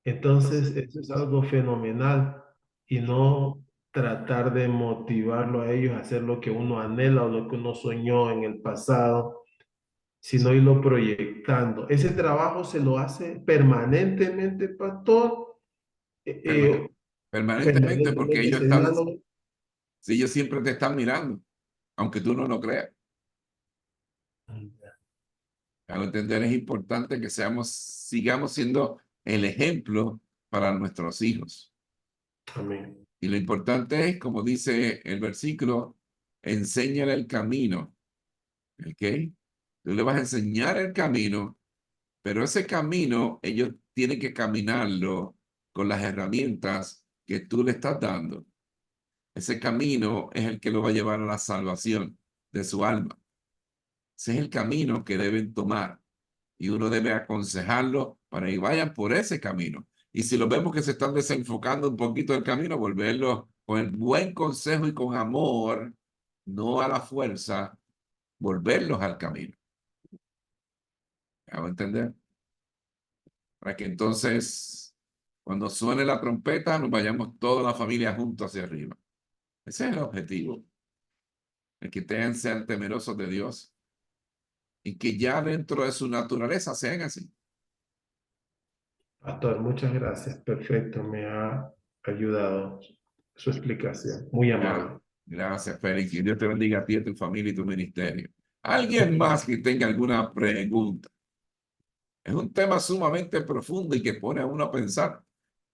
Entonces, eso es algo fenomenal y no tratar de motivarlo a ellos a hacer lo que uno anhela o lo que uno soñó en el pasado, sino irlo proyectando. Ese trabajo se lo hace permanentemente, pastor, Permane- permanentemente, porque permanentemente ellos están, enseñándolo. si ellos siempre te están mirando, aunque tú no lo creas. Para entender, es importante que sigamos siendo el ejemplo para nuestros hijos. Amén. Y lo importante es, como dice el versículo, enséñale el camino. ¿Ok? Tú le vas a enseñar el camino, pero ese camino ellos tienen que caminarlo con las herramientas que tú le estás dando. Ese camino es el que lo va a llevar a la salvación de su alma. Ese es el camino que deben tomar. Y uno debe aconsejarlo para que vayan por ese camino. Y si lo vemos que se están desenfocando un poquito del camino, volverlos con el buen consejo y con amor, no a la fuerza, volverlos al camino. ¿Me hago entender? Para que entonces, cuando suene la trompeta, nos vayamos toda la familia juntos hacia arriba. Ese es el objetivo. El que sean temerosos de Dios y que ya dentro de su naturaleza sean así. Pastor, muchas gracias. Perfecto, me ha ayudado su explicación. Muy amable. Gracias, Félix. Y Dios te bendiga a ti, a tu familia y tu ministerio. ¿Alguien más que tenga alguna pregunta? Es un tema sumamente profundo y que pone a uno a pensar,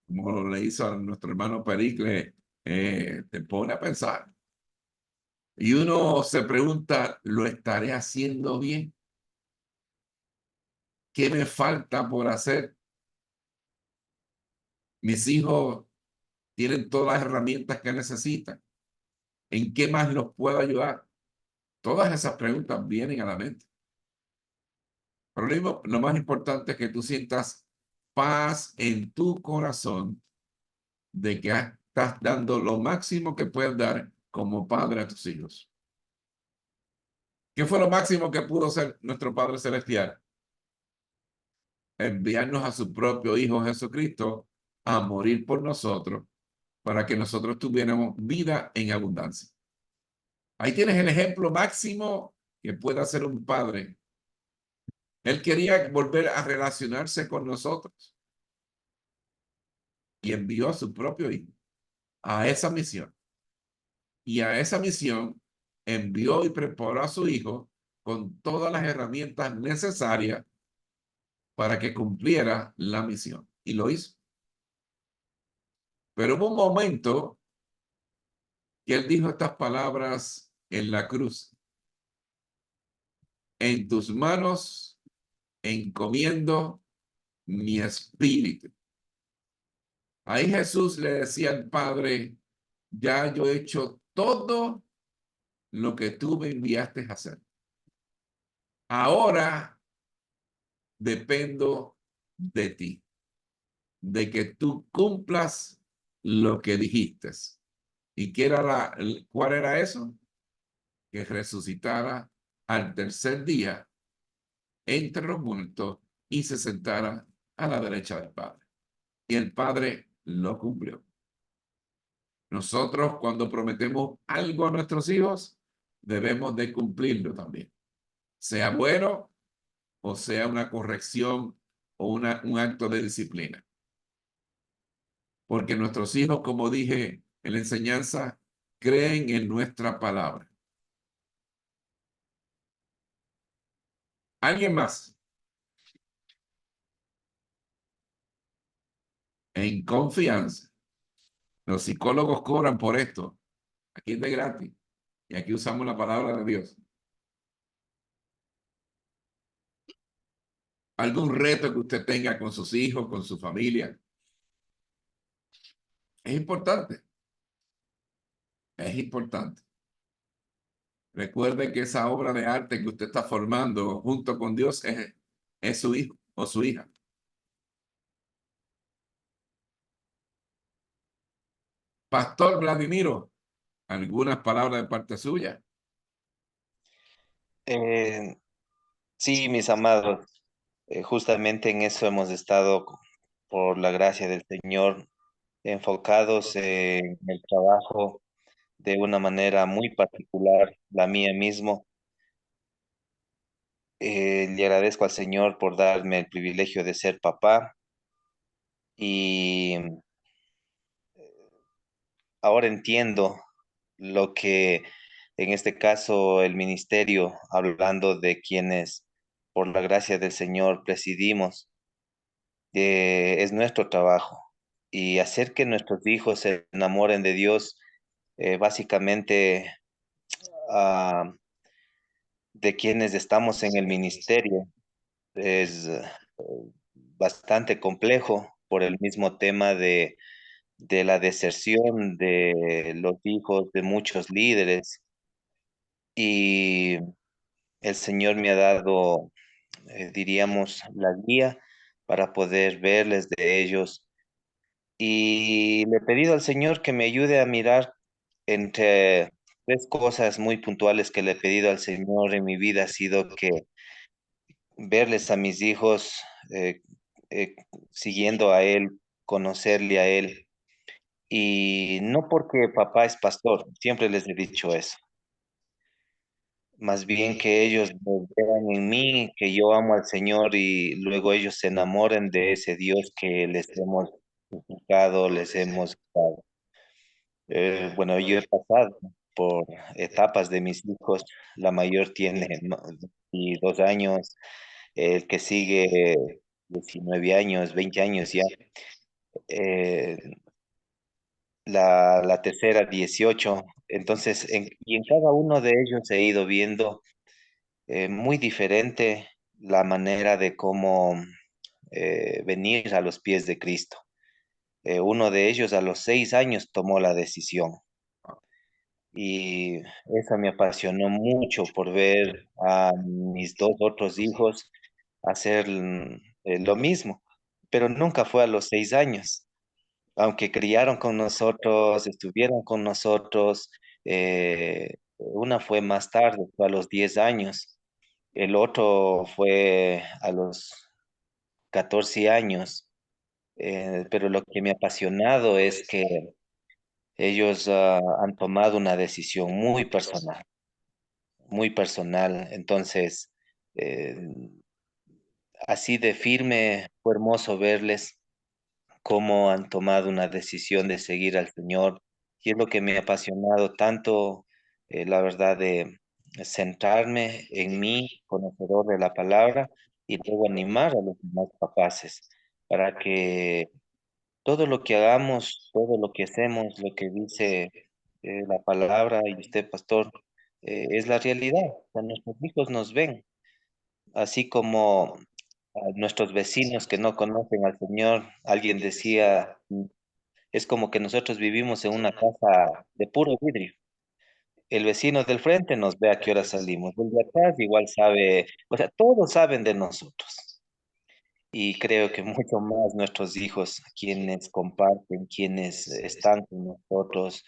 como le hizo a nuestro hermano Pericles, te pone a pensar. Y uno se pregunta, ¿lo estaré haciendo bien? ¿Qué me falta por hacer? Mis hijos tienen todas las herramientas que necesitan. ¿En qué más los puedo ayudar? Todas esas preguntas vienen a la mente. Pero lo más importante es que tú sientas paz en tu corazón de que estás dando lo máximo que puedes dar como padre a tus hijos. ¿Qué fue lo máximo que pudo hacer nuestro Padre Celestial? Enviarnos a su propio Hijo Jesucristo a morir por nosotros para que nosotros tuviéramos vida en abundancia. Ahí tienes el ejemplo máximo que puede hacer un padre. Él quería volver a relacionarse con nosotros y envió a su propio Hijo a esa misión. Y a esa misión envió y preparó a su Hijo con todas las herramientas necesarias para que cumpliera la misión. Y lo hizo. Pero hubo un momento que él dijo estas palabras en la cruz: en tus manos encomiendo mi espíritu. Ahí Jesús le decía al Padre: ya yo he hecho todo lo que tú me enviaste a hacer. Ahora dependo de ti, de que tú cumplas lo que dijiste. ¿Y qué era cuál era eso? Que resucitara al tercer día entre los muertos y se sentara a la derecha del Padre. Y el Padre lo cumplió. Nosotros, cuando prometemos algo a nuestros hijos, debemos de cumplirlo también, sea bueno o sea una corrección o un acto de disciplina. Porque nuestros hijos, como dije en la enseñanza, creen en nuestra palabra. ¿Alguien más? En confianza. Los psicólogos cobran por esto. Aquí es de gratis. Y aquí usamos la palabra de Dios. ¿Algún reto que usted tenga con sus hijos, con su familia? Es importante. Es importante. Recuerde que esa obra de arte que usted está formando junto con Dios es su hijo o su hija. Pastor Vladimiro, ¿algunas palabras de parte suya? Sí, mis amados, justamente en eso hemos estado, por la gracia del Señor, enfocados en el trabajo de una manera muy particular, la mía mismo. Le agradezco al Señor por darme el privilegio de ser papá y ahora entiendo lo que en este caso el ministerio, hablando de quienes por la gracia del Señor presidimos, es nuestro trabajo y hacer que nuestros hijos se enamoren de Dios, básicamente de quienes estamos en el ministerio, es bastante complejo por el mismo tema de la deserción de los hijos de muchos líderes y el Señor me ha dado, diríamos, la guía para poder verles de ellos. Y le he pedido al Señor que me ayude a mirar entre tres cosas muy puntuales que le he pedido al Señor en mi vida ha sido que verles a mis hijos eh, eh, siguiendo a Él, conocerle a Él. Y no porque papá es pastor, siempre les he dicho eso. Más bien que ellos vean en mí que yo amo al Señor y luego ellos se enamoren de ese Dios que les hemos buscado, les hemos dado. Bueno, yo he pasado por etapas de mis hijos. La mayor tiene 22 años, el que sigue 19 años, 20 años ya. Eh, la tercera 18. Entonces, y en cada uno de ellos he ido viendo muy diferente la manera de cómo venir a los pies de Cristo. Uno de ellos a los 6 años tomó la decisión y esa me apasionó mucho por ver a mis dos otros hijos hacer lo mismo, pero nunca fue a los 6 años. Aunque criaron con nosotros, estuvieron con nosotros, una fue más tarde, fue a los 10 años, el otro fue a los 14 años, pero lo que me ha apasionado es que ellos han tomado una decisión muy personal, entonces eh, así de firme, fue hermoso verles cómo han tomado una decisión de seguir al Señor. Y es lo que me ha apasionado tanto, la verdad, de centrarme en mí, conocedor de la palabra, y luego animar a los demás papás para que todo lo que hagamos, todo lo que hacemos, lo que dice la palabra y usted, pastor, es la realidad. O sea, nuestros hijos nos ven, así como a nuestros vecinos que no conocen al Señor. Alguien decía, es como que nosotros vivimos en una casa de puro vidrio. El vecino del frente nos ve a qué hora salimos. El de atrás igual sabe, o sea, todos saben de nosotros. Y creo que mucho más nuestros hijos, quienes comparten, quienes están con nosotros.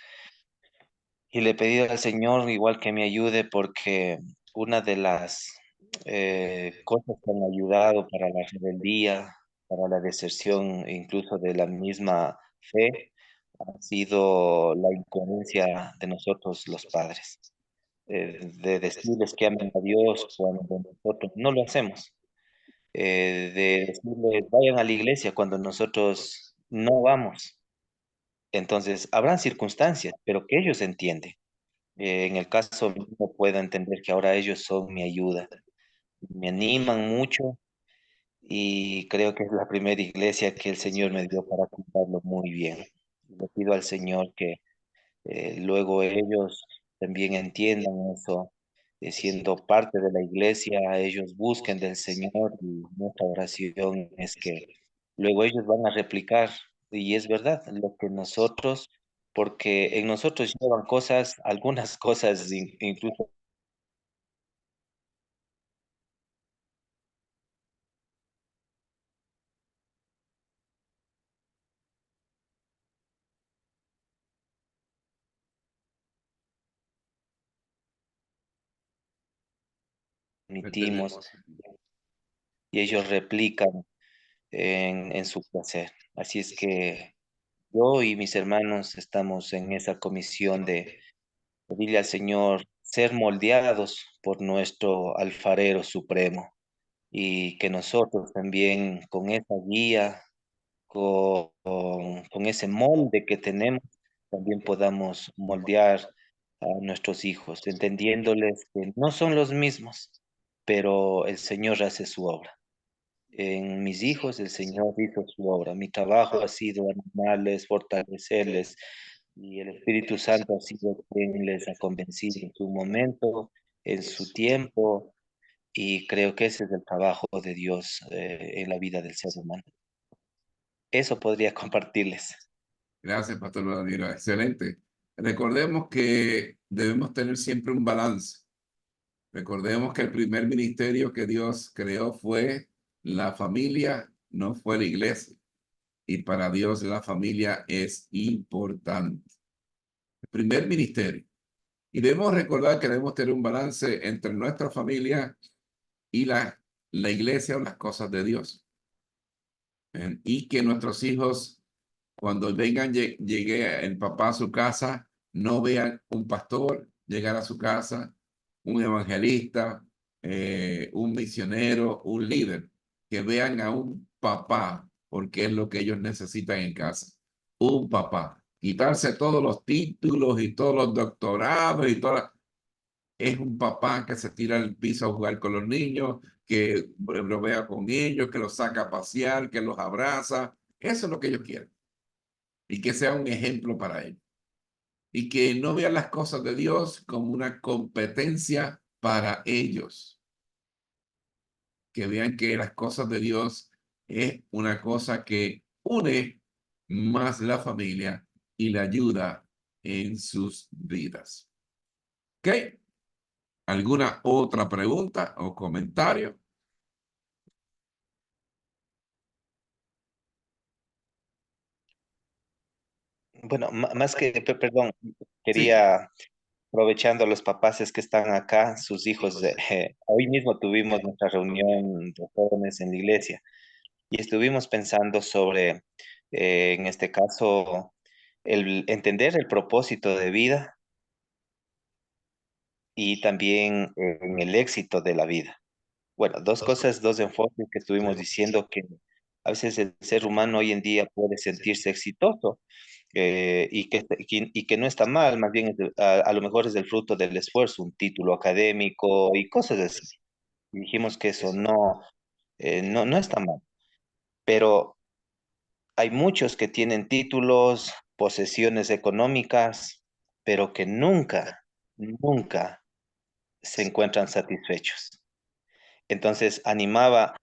Y le he pedido al Señor igual que me ayude porque una de las cosas que han ayudado para la rebeldía, para la deserción incluso de la misma fe, ha sido la incoherencia de nosotros los padres, de decirles que amen a Dios cuando nosotros no lo hacemos, de decirles vayan a la iglesia cuando nosotros no vamos. Entonces, habrán circunstancias, pero que ellos entienden. En el caso mío puedo entender que ahora ellos son mi ayuda, me animan mucho y creo que es la primera iglesia que el Señor me dio para cuidarlo muy bien. Le pido al Señor que luego ellos también entiendan eso, siendo parte de la iglesia, ellos busquen del Señor y nuestra oración es que luego ellos van a replicar, y es verdad, lo que nosotros, porque en nosotros llevan cosas, algunas cosas incluso permitimos Tenemos. y ellos replican en su placer. Así es que yo y mis hermanos estamos en esa comisión de pedirle al Señor ser moldeados por nuestro alfarero supremo y que nosotros también con esa guía, con ese molde que tenemos, también podamos moldear a nuestros hijos, entendiéndoles que no son los mismos, pero el Señor hace su obra. En mis hijos el Señor hizo su obra. Mi trabajo ha sido animarles, fortalecerles, y el Espíritu Santo ha sido quien les ha convencido en su momento, en su tiempo, y creo que ese es el trabajo de Dios en la vida del ser humano. Eso podría compartirles. Gracias, Pastor Vladimir. Excelente. Recordemos que debemos tener siempre un balance. Recordemos que el primer ministerio que Dios creó fue la familia, no fue la iglesia. Y para Dios la familia es importante. El primer ministerio. Y debemos recordar que debemos tener un balance entre nuestra familia y la iglesia o las cosas de Dios. Y que nuestros hijos, cuando vengan, llegue el papá a su casa, no vean un pastor llegar a su casa, un evangelista, un misionero, un líder, que vean a un papá, porque es lo que ellos necesitan en casa. Un papá. Quitarse todos los títulos y todos los doctorados y todas. Es un papá que se tira al piso a jugar con los niños, que lo vea con ellos, que los saca a pasear, que los abraza. Eso es lo que ellos quieren. Y que sea un ejemplo para ellos. Y que no vean las cosas de Dios como una competencia para ellos. Que vean que las cosas de Dios es una cosa que une más la familia y la ayuda en sus vidas. ¿Ok? ¿Alguna otra pregunta o comentario? Bueno, más que, perdón, Sí, quería, aprovechando a los papás es que están acá, sus hijos, hoy mismo tuvimos nuestra reunión de jóvenes en la iglesia y estuvimos pensando sobre, en este caso, el entender el propósito de vida y también en el éxito de la vida. Bueno, dos cosas, dos enfoques que estuvimos diciendo que a veces el ser humano hoy en día puede sentirse exitoso y que no está mal, más bien a lo mejor es el fruto del esfuerzo, un título académico y cosas así. Y dijimos que eso no, no está mal, pero hay muchos que tienen títulos, posesiones económicas, pero que nunca se encuentran satisfechos. Entonces animaba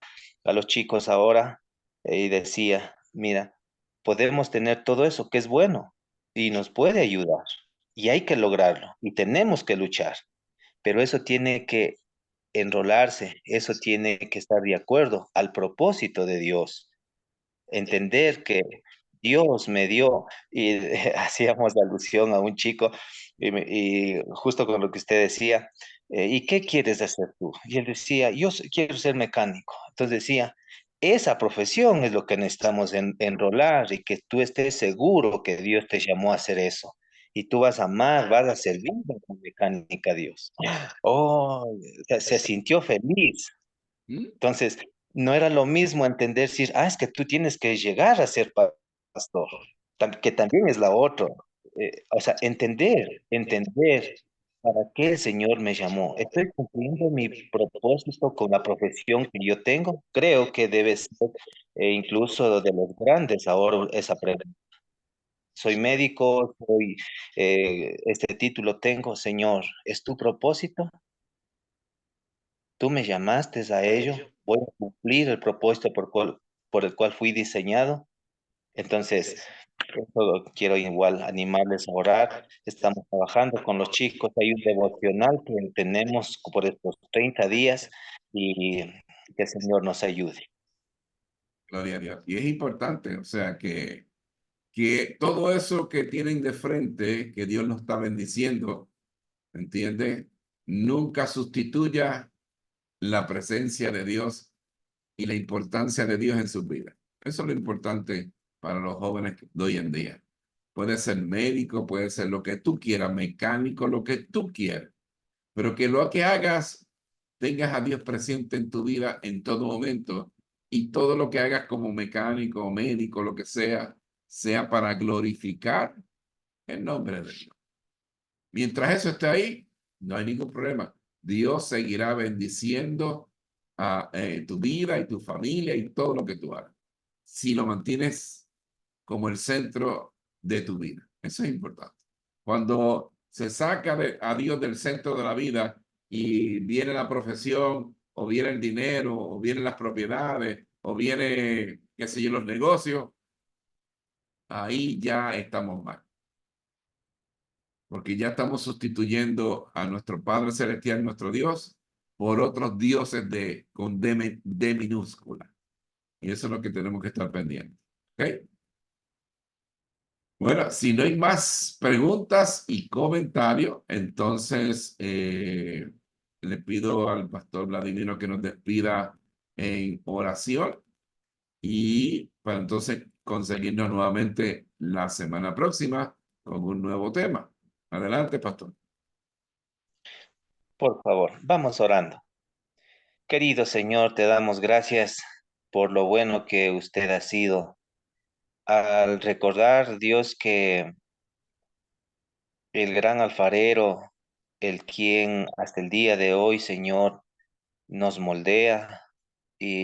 a los chicos ahora y decía, mira, podemos tener todo eso que es bueno y nos puede ayudar y hay que lograrlo y tenemos que luchar, pero eso tiene que enrolarse, eso tiene que estar de acuerdo al propósito de Dios, entender que Dios me dio, y hacíamos alusión a un chico, y justo con lo que usted decía, ¿y qué quieres hacer tú? Y él decía, quiero ser mecánico. Entonces decía, esa profesión es lo que necesitamos enrolar y que tú estés seguro que Dios te llamó a hacer eso. Y tú vas a amar, vas a servir con mecánica a Dios. Oh, se sintió feliz. ¿Mm? Entonces, no era lo mismo entender, decir, es que tú tienes que llegar a ser pastor, que también es la otra. O sea, entender para qué el Señor me llamó. ¿Estoy cumpliendo mi propósito con la profesión que yo tengo? Creo que debe ser incluso de los grandes ahora esa pregunta. Soy médico, este título tengo, Señor, ¿es tu propósito? Tú me llamaste a ello, voy a cumplir el propósito por el cual fui diseñado. Entonces, eso quiero igual animarles a orar. Estamos trabajando con los chicos. Hay un devocional que tenemos por estos 30 días y que el Señor nos ayude. Gloria a Dios. Y es importante, o sea, que todo eso que tienen de frente, que Dios nos está bendiciendo, ¿entiende? Nunca sustituya la presencia de Dios y la importancia de Dios en sus vidas. Eso es lo importante para los jóvenes de hoy en día. Puede ser médico, puede ser lo que tú quieras, mecánico, lo que tú quieras, pero que lo que hagas tengas a Dios presente en tu vida en todo momento y todo lo que hagas como mecánico o médico, lo que sea para glorificar el nombre de Dios. Mientras eso esté ahí, no hay ningún problema. Dios seguirá bendiciendo a tu vida y tu familia y todo lo que tú hagas. Si lo mantienes como el centro de tu vida. Eso es importante. Cuando se saca a Dios del centro de la vida y viene la profesión, o viene el dinero, o vienen las propiedades, o viene, qué sé yo, los negocios, ahí ya estamos mal. Porque ya estamos sustituyendo a nuestro Padre Celestial, nuestro Dios, por otros dioses con D minúscula. Y eso es lo que tenemos que estar pendientes. ¿Ok? Bueno, si no hay más preguntas y comentarios, entonces le pido al pastor Vladimiro que nos despida en oración y para entonces conseguirnos nuevamente la semana próxima con un nuevo tema. Adelante, pastor. Por favor, vamos orando. Querido Señor, te damos gracias por lo bueno que usted ha sido. Al recordar, Dios, que el gran alfarero, el quien hasta el día de hoy, Señor, nos moldea y